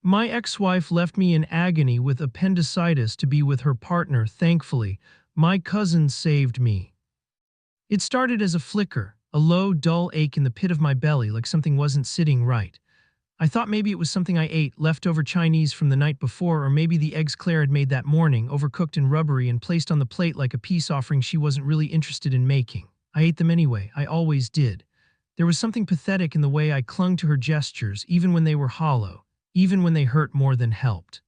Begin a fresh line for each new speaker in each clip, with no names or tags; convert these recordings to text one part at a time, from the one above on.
My ex-wife left me in agony with appendicitis to be with her partner, thankfully. My cousin saved me. It started as a flicker, a low, dull ache in the pit of my belly like something wasn't sitting right. I thought maybe it was something I ate, leftover Chinese from the night before, or maybe the eggs Claire had made that morning, overcooked and rubbery and placed on the plate like a peace offering she wasn't really interested in making. I ate them anyway, I always did. There was something pathetic in the way I clung to her gestures, even when they were hollow, even when they hurt more than helped.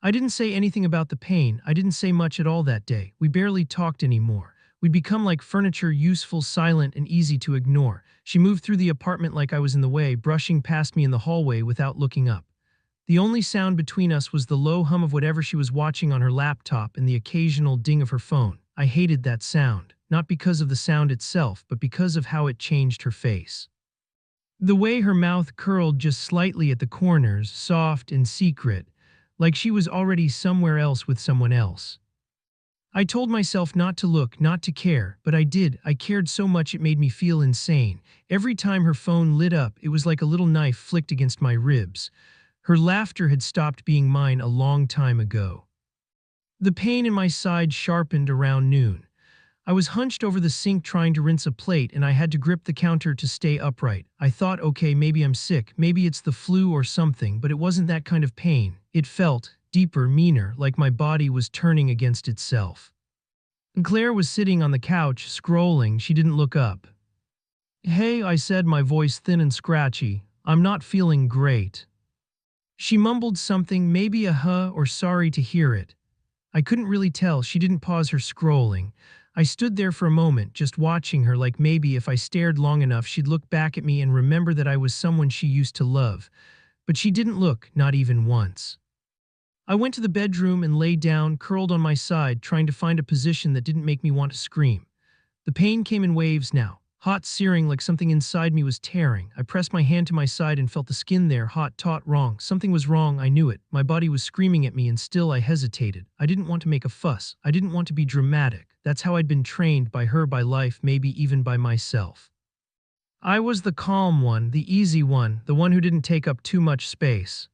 I didn't say anything about the pain, I didn't say much at all that day. We barely talked anymore. We'd become like furniture, useful, silent, and easy to ignore. She moved through the apartment like I was in the way, brushing past me in the hallway without looking up. The only sound between us was the low hum of whatever she was watching on her laptop and the occasional ding of her phone. I hated that sound, not because of the sound itself, but because of how it changed her face. The way her mouth curled just slightly at the corners, soft and secret, like she was already somewhere else with someone else. I told myself not to look, not to care, but I did. I cared so much it made me feel insane. Every time her phone lit up, it was like a little knife flicked against my ribs. Her laughter had stopped being mine a long time ago. The pain in my side sharpened around noon. I was hunched over the sink trying to rinse a plate, and I had to grip the counter to stay upright. I thought, okay, maybe I'm sick, maybe it's the flu or something, but it wasn't that kind of pain. It felt deeper, meaner, like my body was turning against itself. Claire was sitting on the couch, scrolling. She didn't look up. "Hey," I said, my voice thin and scratchy. "I'm not feeling great." She mumbled something, maybe a huh or sorry to hear it. I couldn't really tell. She didn't pause her scrolling. I stood there for a moment, just watching her, like maybe if I stared long enough she'd look back at me and remember that I was someone she used to love. But she didn't look, not even once. I went to the bedroom and lay down, curled on my side, trying to find a position that didn't make me want to scream. The pain came in waves now, hot, searing, like something inside me was tearing. I pressed my hand to my side and felt the skin there, hot, taut, wrong. Something was wrong, I knew it. My body was screaming at me, and still I hesitated. I didn't want to make a fuss. I didn't want to be dramatic. That's how I'd been trained by her, by life, maybe even by myself. I was the calm one, the easy one, the one who didn't take up too much space.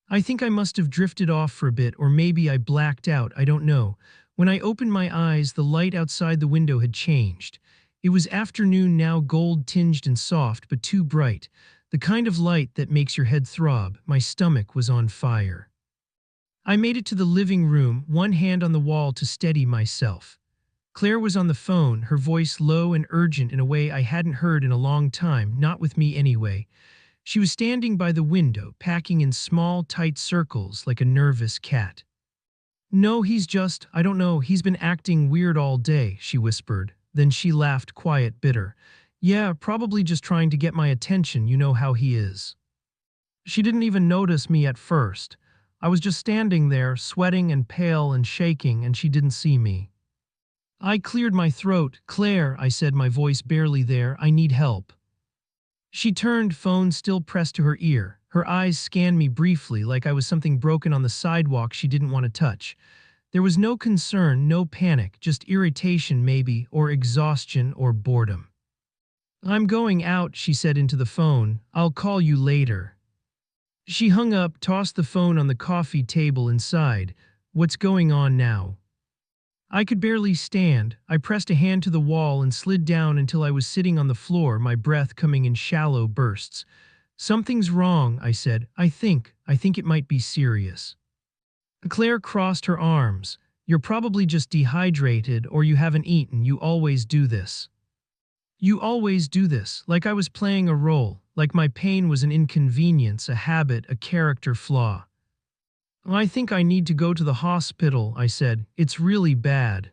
I think I must have drifted off for a bit, or maybe I blacked out, I don't know. When I opened my eyes, the light outside the window had changed. It was afternoon now, gold-tinged and soft, but too bright. The kind of light that makes your head throb. My stomach was on fire. I made it to the living room, one hand on the wall to steady myself. Claire was on the phone, her voice low and urgent in a way I hadn't heard in a long time, not with me anyway. She was standing by the window, packing in small, tight circles like a nervous cat. "No, I don't know, he's been acting weird all day," she whispered. Then she laughed, quiet, bitter. "Yeah, probably just trying to get my attention, you know how he is." She didn't even notice me at first. I was just standing there, sweating and pale and shaking, and she didn't see me. I cleared my throat. "Claire," I said, my voice barely there, "I need help." She turned, phone still pressed to her ear. Her eyes scanned me briefly, like I was something broken on the sidewalk she didn't want to touch. There was no concern, no panic, just irritation maybe, or exhaustion, or boredom. "I'm going out," she said into the phone. "I'll call you later." She hung up, tossed the phone on the coffee table inside. "What's going on now?" I could barely stand. I pressed a hand to the wall and slid down until I was sitting on the floor, my breath coming in shallow bursts. "Something's wrong," I said. I think it might be serious." Claire crossed her arms. "You're probably just dehydrated, or you haven't eaten. You always do this." "You always do this," like I was playing a role, like my pain was an inconvenience, a habit, a character flaw. "I think I need to go to the hospital," I said. "It's really bad."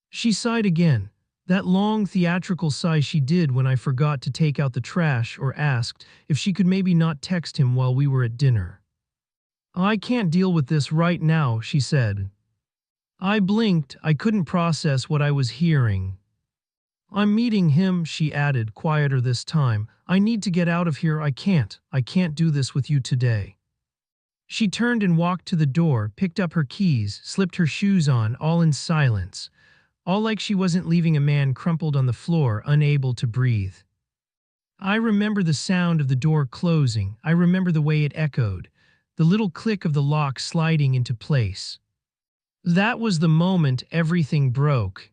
She sighed again, that long theatrical sigh she did when I forgot to take out the trash or asked if she could maybe not text him while we were at dinner. "I can't deal with this right now," she said. I blinked. I couldn't process what I was hearing. "I'm meeting him," she added, quieter this time. "I need to get out of here. I can't do this with you today." She turned and walked to the door, picked up her keys, slipped her shoes on, all in silence. All like she wasn't leaving a man crumpled on the floor, unable to breathe. I remember the sound of the door closing. I remember the way it echoed. the little click of the lock sliding into place. That was the moment everything broke.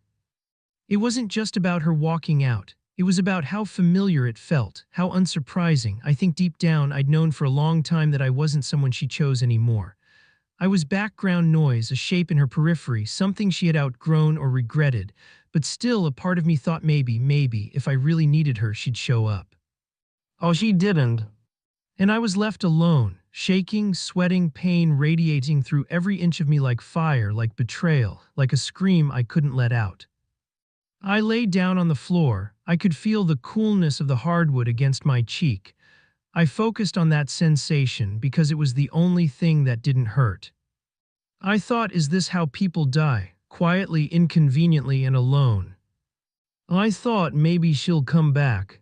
It wasn't just about her walking out. It was about how familiar it felt, how unsurprising. I think deep down I'd known for a long time that I wasn't someone she chose anymore. I was background noise, a shape in her periphery, something she had outgrown or regretted, but still a part of me thought maybe, if I really needed her, she'd show up. Oh, she didn't. And I was left alone, shaking, sweating, pain radiating through every inch of me like fire, like betrayal, like a scream I couldn't let out. I lay down on the floor. I could feel the coolness of the hardwood against my cheek. I focused on that sensation because it was the only thing that didn't hurt. I thought, is this how people die? Quietly, inconveniently, and alone. I thought maybe she'll come back.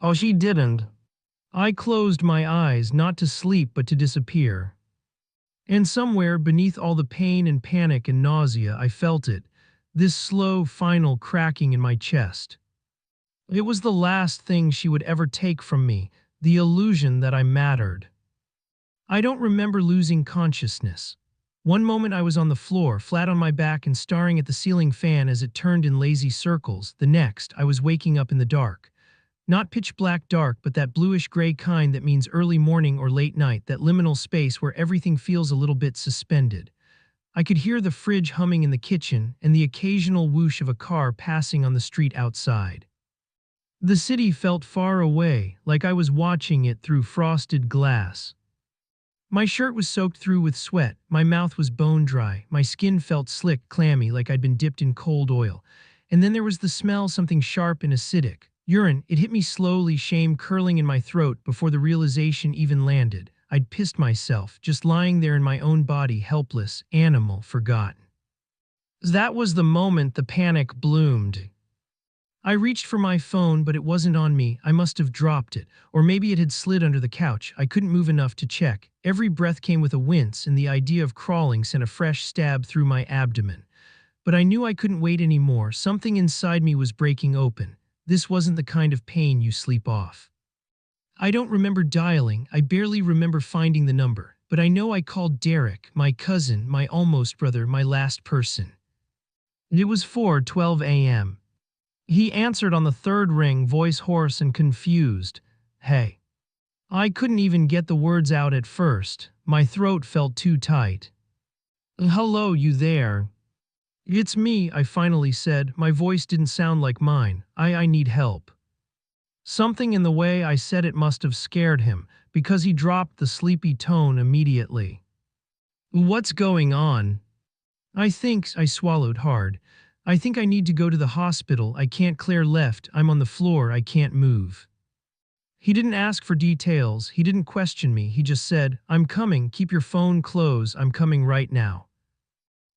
Oh, she didn't. I closed my eyes, not to sleep but to disappear. And somewhere beneath all the pain and panic and nausea, I felt it, this slow, final cracking in my chest. It was the last thing she would ever take from me, the illusion that I mattered. I don't remember losing consciousness. One moment I was on the floor, flat on my back and staring at the ceiling fan as it turned in lazy circles. The next, I was waking up in the dark. Not pitch black dark, but that bluish-gray kind that means early morning or late night, that liminal space where everything feels a little bit suspended. I could hear the fridge humming in the kitchen and the occasional whoosh of a car passing on the street outside. The city felt far away, like I was watching it through frosted glass. My shirt was soaked through with sweat, my mouth was bone dry, my skin felt slick, clammy, like I'd been dipped in cold oil. And then there was the smell, something sharp and acidic. Urine. It hit me slowly, shame curling in my throat before the realization even landed. I'd pissed myself, just lying there in my own body, helpless, animal, forgotten. That was the moment the panic bloomed. I reached for my phone, but it wasn't on me. I must have dropped it, or maybe it had slid under the couch. I couldn't move enough to check. Every breath came with a wince, and the idea of crawling sent a fresh stab through my abdomen. But I knew I couldn't wait anymore. Something inside me was breaking open. This wasn't the kind of pain you sleep off. I don't remember dialing. I barely remember finding the number. But I know I called Derek, my cousin, my almost brother, my last person. It was 4:12 a.m. He answered on the third ring, voice hoarse and confused. Hey. I couldn't even get the words out at first. My throat felt too tight. Hello, you there? It's me, I finally said. My voice didn't sound like mine. I need help. Something in the way I said it must have scared him, because he dropped the sleepy tone immediately. What's going on? I swallowed hard. I think I need to go to the hospital. I can't. Claire left. I'm on the floor. I can't move. He didn't ask for details. He didn't question me. He just said, I'm coming. Keep your phone close. I'm coming right now.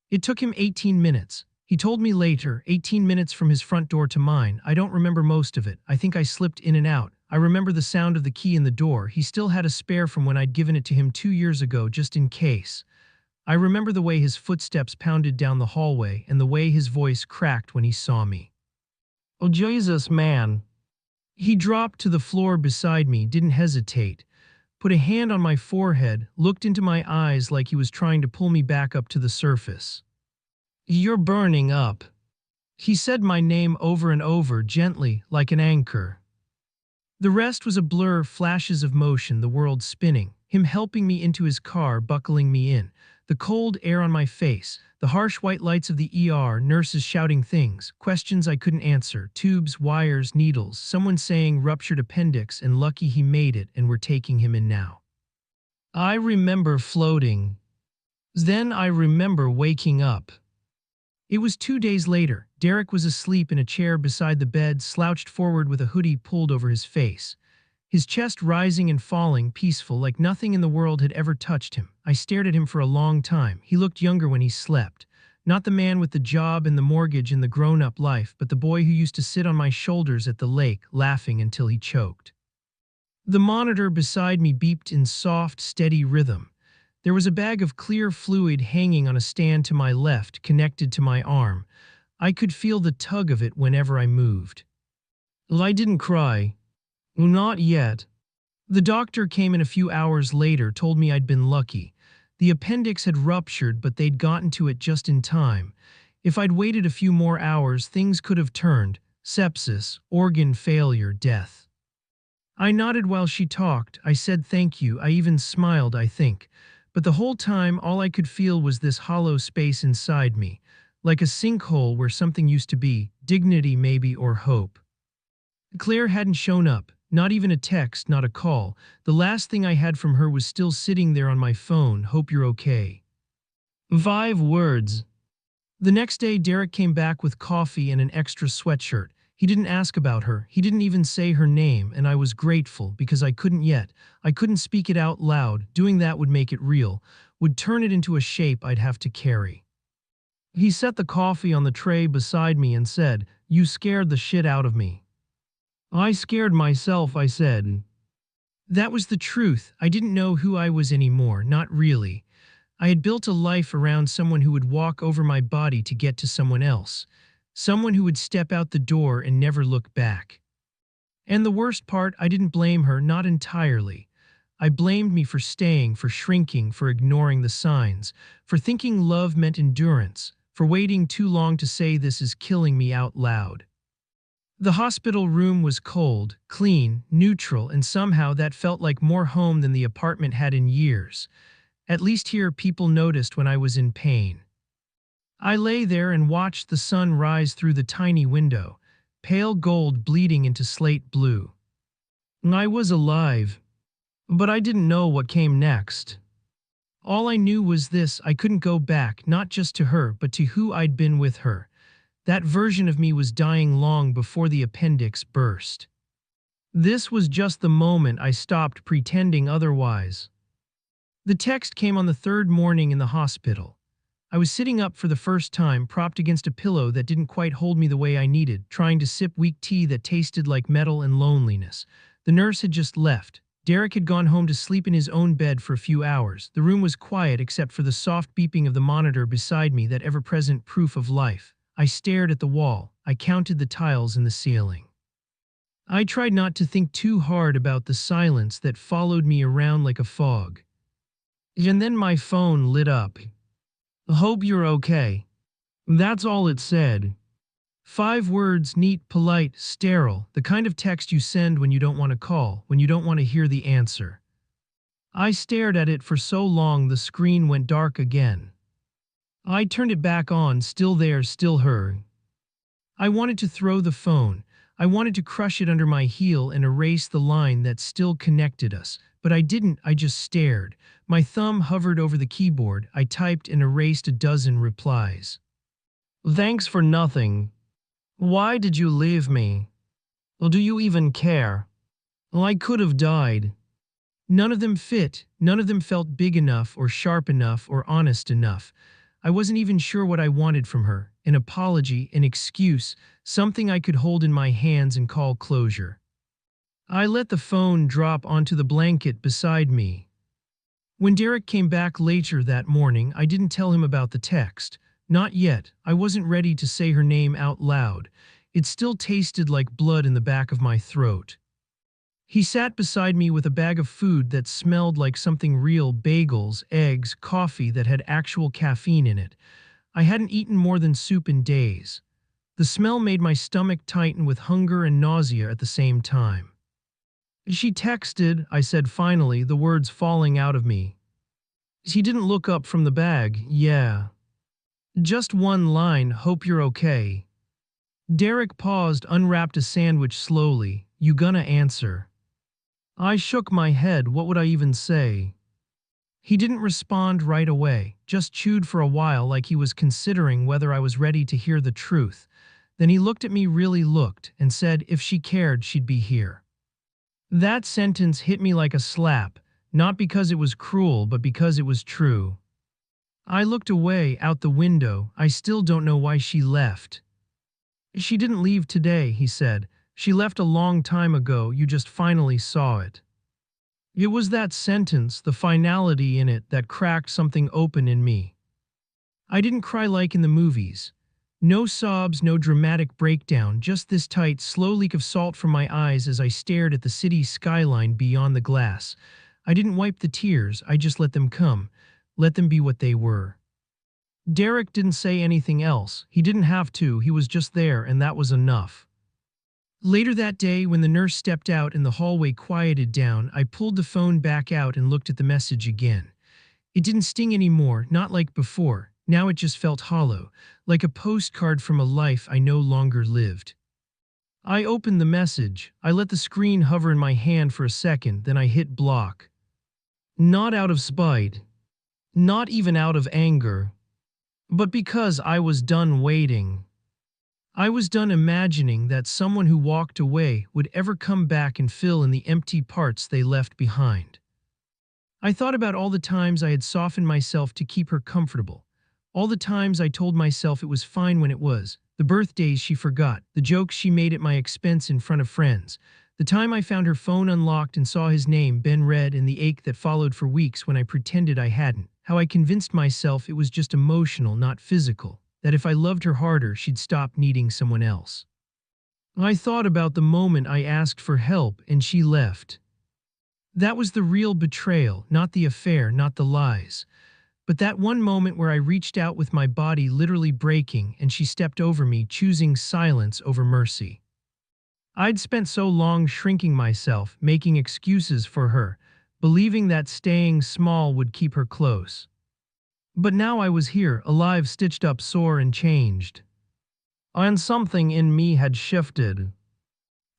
It took him 18 minutes. He told me later, 18 minutes from his front door to mine. I don't remember most of it. I think I slipped in and out. I remember the sound of the key in the door. He still had a spare from when I'd given it to him 2 years ago, just in case. I remember the way his footsteps pounded down the hallway and the way his voice cracked when he saw me. Oh, Jesus, man. He dropped to the floor beside me, didn't hesitate, put a hand on my forehead, looked into my eyes like he was trying to pull me back up to the surface. You're burning up. He said my name over and over, gently, like an anchor. The rest was a blur, flashes of motion, the world spinning, him helping me into his car, buckling me in, the cold air on my face, the harsh white lights of the ER, nurses shouting things, questions I couldn't answer, tubes, wires, needles, someone saying ruptured appendix and lucky he made it and we're taking him in now. I remember floating. Then I remember waking up. It was 2 days later. Derek was asleep in a chair beside the bed, slouched forward with a hoodie pulled over his face. His chest rising and falling, peaceful, like nothing in the world had ever touched him. I stared at him for a long time. He looked younger when he slept. Not the man with the job and the mortgage and the grown-up life, but the boy who used to sit on my shoulders at the lake, laughing until he choked. The monitor beside me beeped in soft, steady rhythm. There was a bag of clear fluid hanging on a stand to my left, connected to my arm. I could feel the tug of it whenever I moved. I didn't cry. Not yet. The doctor came in a few hours later, told me I'd been lucky. The appendix had ruptured, but they'd gotten to it just in time. If I'd waited a few more hours, things could have turned: sepsis, organ failure, death. I nodded while she talked. I said thank you. I even smiled, I think. But the whole time, all I could feel was this hollow space inside me, like a sinkhole where something used to be, dignity maybe, or hope. Claire hadn't shown up, not even a text, not a call. The last thing I had from her was still sitting there on my phone: hope you're okay. 5 words. The next day, Derek came back with coffee and an extra sweatshirt. He didn't ask about her. He didn't even say her name, and I was grateful because I couldn't yet. I couldn't speak it out loud. Doing that would make it real, would turn it into a shape I'd have to carry. He set the coffee on the tray beside me and said, "You scared the shit out of me." "I scared myself," I said. That was the truth. I didn't know who I was anymore, not really. I had built a life around someone who would walk over my body to get to someone else. Someone who would step out the door and never look back. And the worst part, I didn't blame her, not entirely. I blamed me for staying, for shrinking, for ignoring the signs, for thinking love meant endurance, for waiting too long to say this is killing me out loud. The hospital room was cold, clean, neutral, and somehow that felt like more home than the apartment had in years. At least here people noticed when I was in pain. I lay there and watched the sun rise through the tiny window, pale gold bleeding into slate blue. I was alive, but I didn't know what came next. All I knew was this: I couldn't go back, not just to her, but to who I'd been with her. That version of me was dying long before the appendix burst. This was just the moment I stopped pretending otherwise. The text came on the third morning in the hospital. I was sitting up for the first time, propped against a pillow that didn't quite hold me the way I needed, trying to sip weak tea that tasted like metal and loneliness. The nurse had just left. Derek had gone home to sleep in his own bed for a few hours. The room was quiet except for the soft beeping of the monitor beside me, that ever-present proof of life. I stared at the wall. I counted the tiles in the ceiling. I tried not to think too hard about the silence that followed me around like a fog. And then my phone lit up. "Hope you're okay." That's all it said. 5 words, neat, polite, sterile, the kind of text you send when you don't want to call, when you don't want to hear the answer. I stared at it for so long the screen went dark again. I turned it back on, still there, still her. I wanted to throw the phone. I wanted to crush it under my heel and erase the line that still connected us. But I didn't. I just stared. My thumb hovered over the keyboard. I typed and erased a dozen replies. "Thanks for nothing. Why did you leave me? Do you even care? I could have died." None of them fit. None of them felt big enough or sharp enough or honest enough. I wasn't even sure what I wanted from her: an apology, an excuse, something I could hold in my hands and call closure. I let the phone drop onto the blanket beside me. When Derek came back later that morning, I didn't tell him about the text. Not yet. I wasn't ready to say her name out loud. It still tasted like blood in the back of my throat. He sat beside me with a bag of food that smelled like something real: bagels, eggs, coffee that had actual caffeine in it. I hadn't eaten more than soup in days. The smell made my stomach tighten with hunger and nausea at the same time. "She texted," I said finally, the words falling out of me. He didn't look up from the bag. "Yeah. Just one line: hope you're okay." Derek paused, unwrapped a sandwich slowly. "You gonna answer?" I shook my head. What would I even say? He didn't respond right away, just chewed for a while like he was considering whether I was ready to hear the truth. Then he looked at me, really looked, and said, "If she cared, she'd be here." That sentence hit me like a slap, not because it was cruel, but because it was true. I looked away, out the window. "I still don't know why she left." "She didn't leave today," he said. "She left a long time ago. You just finally saw it." It was that sentence, the finality in it, that cracked something open in me. I didn't cry like in the movies. No sobs, no dramatic breakdown, just this tight, slow leak of salt from my eyes as I stared at the city's skyline beyond the glass. I didn't wipe the tears, I just let them come. Let them be what they were. Derek didn't say anything else. He didn't have to, he was just there, and that was enough. Later that day, when the nurse stepped out and the hallway quieted down, I pulled the phone back out and looked at the message again. It didn't sting anymore, not like before. Now it just felt hollow, like a postcard from a life I no longer lived. I opened the message. I let the screen hover in my hand for a second, then I hit block. Not out of spite, not even out of anger, but because I was done waiting. I was done imagining that someone who walked away would ever come back and fill in the empty parts they left behind. I thought about all the times I had softened myself to keep her comfortable. All the times I told myself it was fine when it was, the birthdays she forgot, the jokes she made at my expense in front of friends, the time I found her phone unlocked and saw his name Ben read, and the ache that followed for weeks when I pretended I hadn't, how I convinced myself it was just emotional, not physical, that if I loved her harder she'd stop needing someone else. I thought about the moment I asked for help and she left. That was the real betrayal, not the affair, not the lies. But that one moment where I reached out with my body literally breaking and she stepped over me, choosing silence over mercy. I'd spent so long shrinking myself, making excuses for her, believing that staying small would keep her close. But now I was here, alive, stitched up, sore and changed. And something in me had shifted.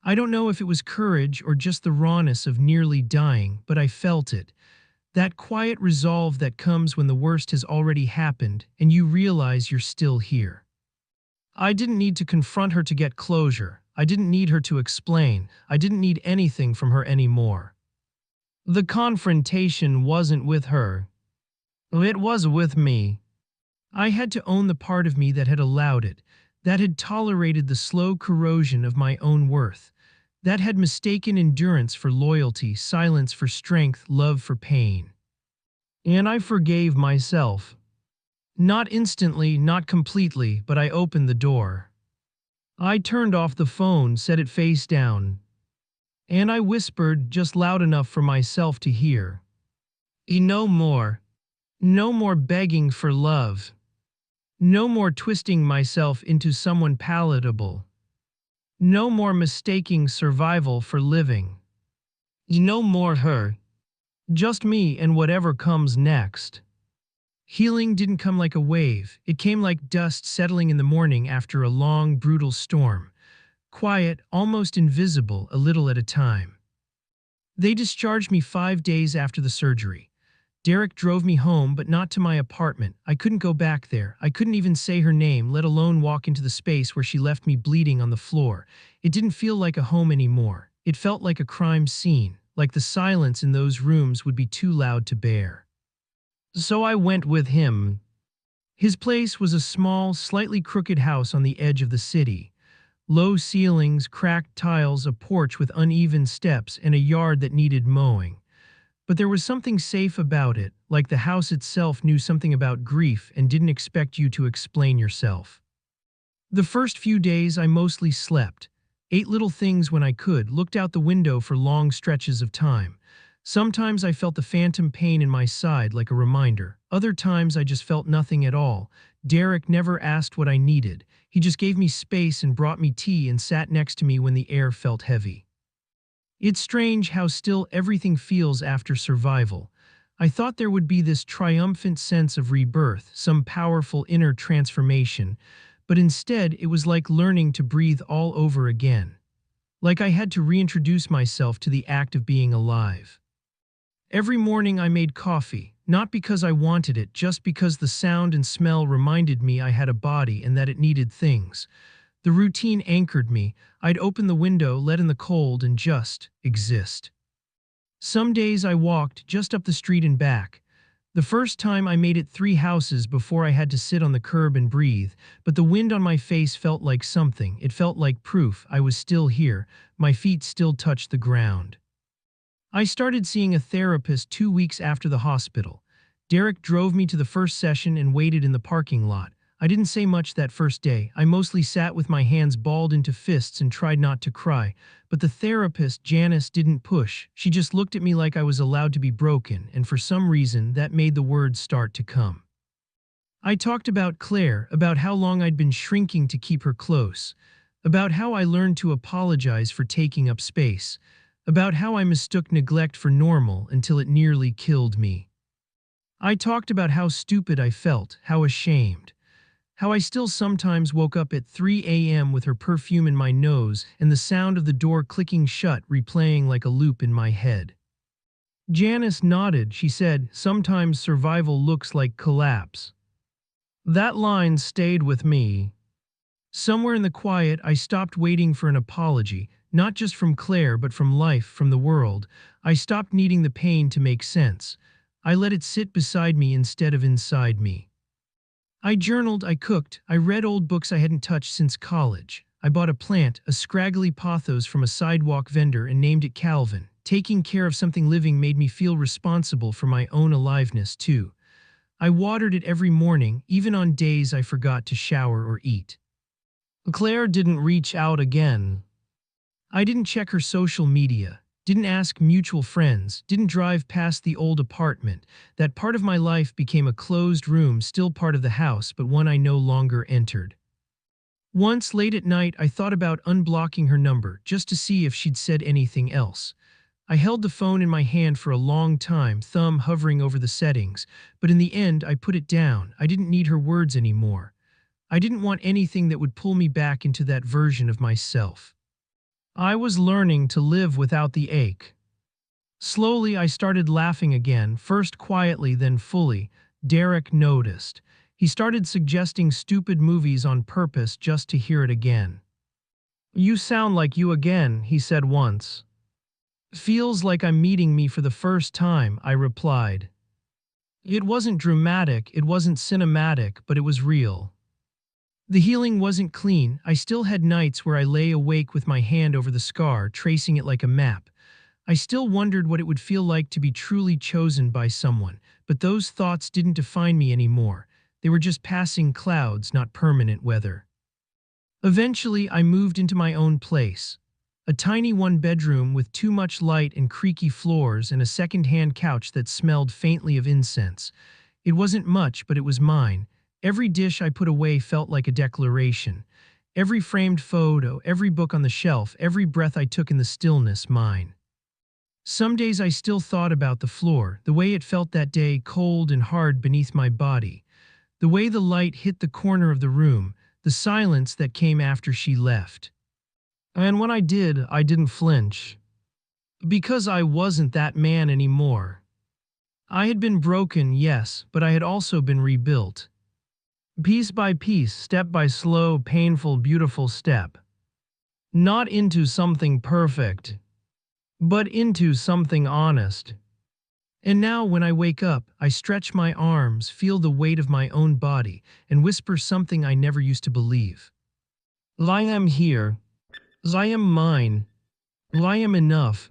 I don't know if it was courage or just the rawness of nearly dying, but I felt it. That quiet resolve that comes when the worst has already happened and you realize you're still here. I didn't need to confront her to get closure. I didn't need her to explain. I didn't need anything from her anymore. The confrontation wasn't with her. It was with me. I had to own the part of me that had allowed it, that had tolerated the slow corrosion of my own worth, that had mistaken endurance for loyalty, silence for strength, love for pain. And I forgave myself. Not instantly, not completely, but I opened the door. I turned off the phone, set it face down, and I whispered just loud enough for myself to hear. No more. No more begging for love. No more twisting myself into someone palatable. No more mistaking survival for living. No more her. Just me and whatever comes next. Healing didn't come like a wave. It came like dust settling in the morning after a long, brutal storm. Quiet, almost invisible, a little at a time. They discharged me 5 days after the surgery. Derek drove me home, but not to my apartment. I couldn't go back there. I couldn't even say her name, let alone walk into the space where she left me bleeding on the floor. It didn't feel like a home anymore. It felt like a crime scene, like the silence in those rooms would be too loud to bear. So I went with him. His place was a small, slightly crooked house on the edge of the city. Low ceilings, cracked tiles, a porch with uneven steps, and a yard that needed mowing. But there was something safe about it, like the house itself knew something about grief and didn't expect you to explain yourself. The first few days I mostly slept, ate little things when I could, looked out the window for long stretches of time. Sometimes I felt the phantom pain in my side like a reminder. Other times I just felt nothing at all. Derek never asked what I needed. He just gave me space and brought me tea and sat next to me when the air felt heavy. It's strange how still everything feels after survival. I thought there would be this triumphant sense of rebirth, some powerful inner transformation, but instead it was like learning to breathe all over again. Like I had to reintroduce myself to the act of being alive. Every morning I made coffee, not because I wanted it, just because the sound and smell reminded me I had a body and that it needed things. The routine anchored me. I'd open the window, let in the cold, and just exist. Some days I walked just up the street and back. The first time I made it 3 houses before I had to sit on the curb and breathe, but the wind on my face felt like something. It felt like proof I was still here. My feet still touched the ground. I started seeing a therapist 2 weeks after the hospital. Derek drove me to the first session and waited in the parking lot. I didn't say much that first day. I mostly sat with my hands balled into fists and tried not to cry. But the therapist, Janice, didn't push. She just looked at me like I was allowed to be broken, and for some reason, that made the words start to come. I talked about Claire, about how long I'd been shrinking to keep her close, about how I learned to apologize for taking up space, about how I mistook neglect for normal until it nearly killed me. I talked about how stupid I felt, how ashamed, how I still sometimes woke up at 3 a.m. with her perfume in my nose and the sound of the door clicking shut replaying like a loop in my head. Janice nodded. She said, "Sometimes survival looks like collapse." That line stayed with me. Somewhere in the quiet, I stopped waiting for an apology, not just from Claire, but from life, from the world. I stopped needing the pain to make sense. I let it sit beside me instead of inside me. I journaled, I cooked, I read old books I hadn't touched since college. I bought a plant, a scraggly pothos from a sidewalk vendor, and named it Calvin. Taking care of something living made me feel responsible for my own aliveness, too. I watered it every morning, even on days I forgot to shower or eat. Claire didn't reach out again. I didn't check her social media, didn't ask mutual friends, didn't drive past the old apartment. That part of my life became a closed room, still part of the house, but one I no longer entered. Once, late at night, I thought about unblocking her number, just to see if she'd said anything else. I held the phone in my hand for a long time, thumb hovering over the settings, but in the end I put it down. I didn't need her words anymore. I didn't want anything that would pull me back into that version of myself. I was learning to live without the ache. Slowly I started laughing again, first quietly then fully. Derek noticed. He started suggesting stupid movies on purpose just to hear it again. "You sound like you again," he said once. "Feels like I'm meeting me for the first time," I replied. It wasn't dramatic, it wasn't cinematic, but it was real. The healing wasn't clean. I still had nights where I lay awake with my hand over the scar, tracing it like a map. I still wondered what it would feel like to be truly chosen by someone, but those thoughts didn't define me anymore. They were just passing clouds, not permanent weather. Eventually, I moved into my own place. A tiny one-bedroom with too much light and creaky floors and a second-hand couch that smelled faintly of incense. It wasn't much, but it was mine. Every dish I put away felt like a declaration. Every framed photo, every book on the shelf, every breath I took in the stillness, mine. Some days I still thought about the floor, the way it felt that day, cold and hard beneath my body. The way the light hit the corner of the room, the silence that came after she left. And when I did, I didn't flinch. Because I wasn't that man anymore. I had been broken, yes, but I had also been rebuilt. Piece by piece, step by slow, painful, beautiful step. Not into something perfect, but into something honest. And now when I wake up, I stretch my arms, feel the weight of my own body, and whisper something I never used to believe. I am here. I am mine. I am enough.